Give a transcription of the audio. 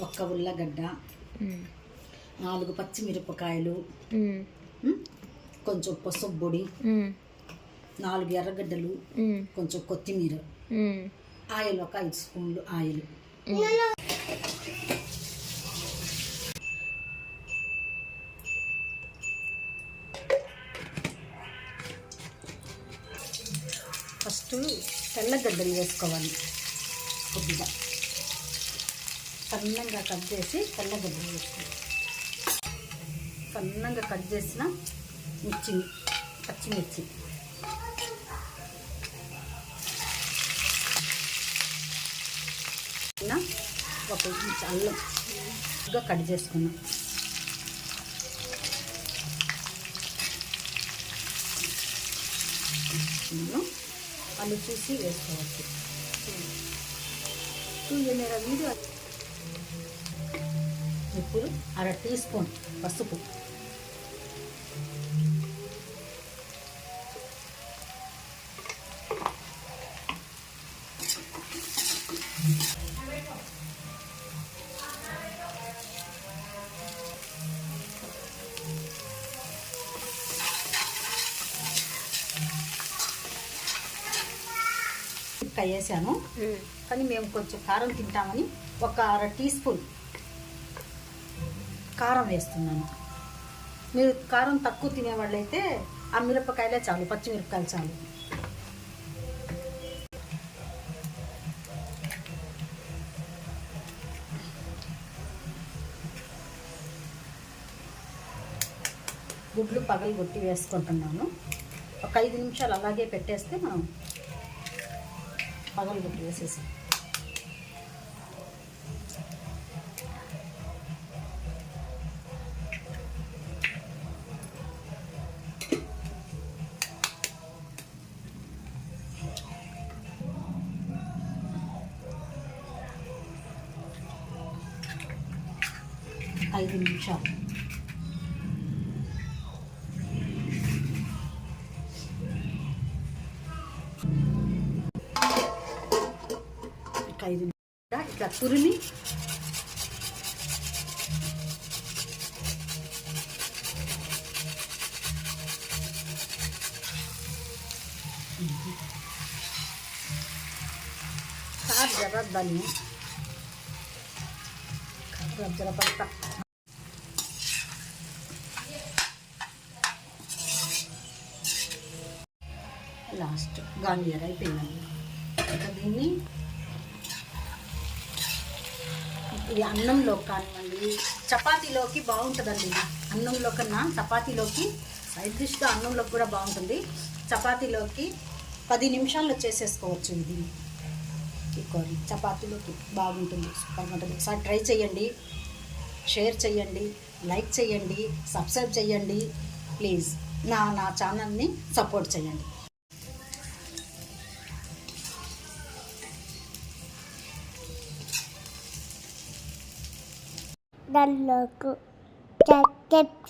ఒక్క ఉల్లగడ్డ, 4 పచ్చిమిరపకాయలు, కొంచెం పసుపు పొడి, 4 ఎర్రగడ్డలు, కొంచెం కొత్తిమీర, ఆయిల్ ఒక 5 స్పూన్లు ఆయిల్. ఫస్ట్ తెల్లగడ్డలు వేసుకోవాలి. కొద్దిగా సన్నంగా కట్ చేసి తెల్లగడ్డలు వేసుకోవాలి. సన్నంగా కట్ చేసిన పచ్చిమిర్చి, ఒక ఇంచు అల్లం కట్ చేసుకున్నాం. అల్లు చూసి వేసుకోవచ్చు. వీడియో. ఇప్పుడు 1/2 టీ స్పూన్ పసుపు, వేసాను. కానీ మేము కొంచెం కారం తింటామని ఒక 1/2 టీ స్పూన్ కారం వేస్తున్నాను. మీరు కారం తక్కువ తినేవాళ్ళైతే ఆ మిరపకాయలే చాలు, పచ్చిమిరపకాయలు చాలు. గుడ్లు పగలగొట్టి వేసుకుంటున్నాను. ఒక 5 నిమిషాలు అలాగే పెట్టేస్తే మనం పగలగొట్టి వేసేసి ఐదు నిమిషాలు. ఇట్లా తురిమి జరద్దాన్ని జరపడతా. లాస్ట్ గాండియర్ అయిపోయిందండి. ఇంకా దీన్ని ఇది అన్నంలో కానివ్వండి, చపాతీలోకి బాగుంటుందండి. ఇది అన్నంలో కన్నా చపాతీలోకి సైడ్ డిష్గా అన్నంలోకి కూడా బాగుంటుంది. చపాతీలోకి 10 నిమిషాల్లో చేసేసుకోవచ్చు. ఇది ఈ కర్రీ చపాతీలోకి బాగుంటుంది, సూపర్గా ఉంటుంది. ఒకసారి ట్రై చేయండి, షేర్ చేయండి, లైక్ చేయండి, సబ్స్క్రైబ్ చేయండి. ప్లీజ్ నా ఛానల్ని సపోర్ట్ చేయండి. Dan logo. Cek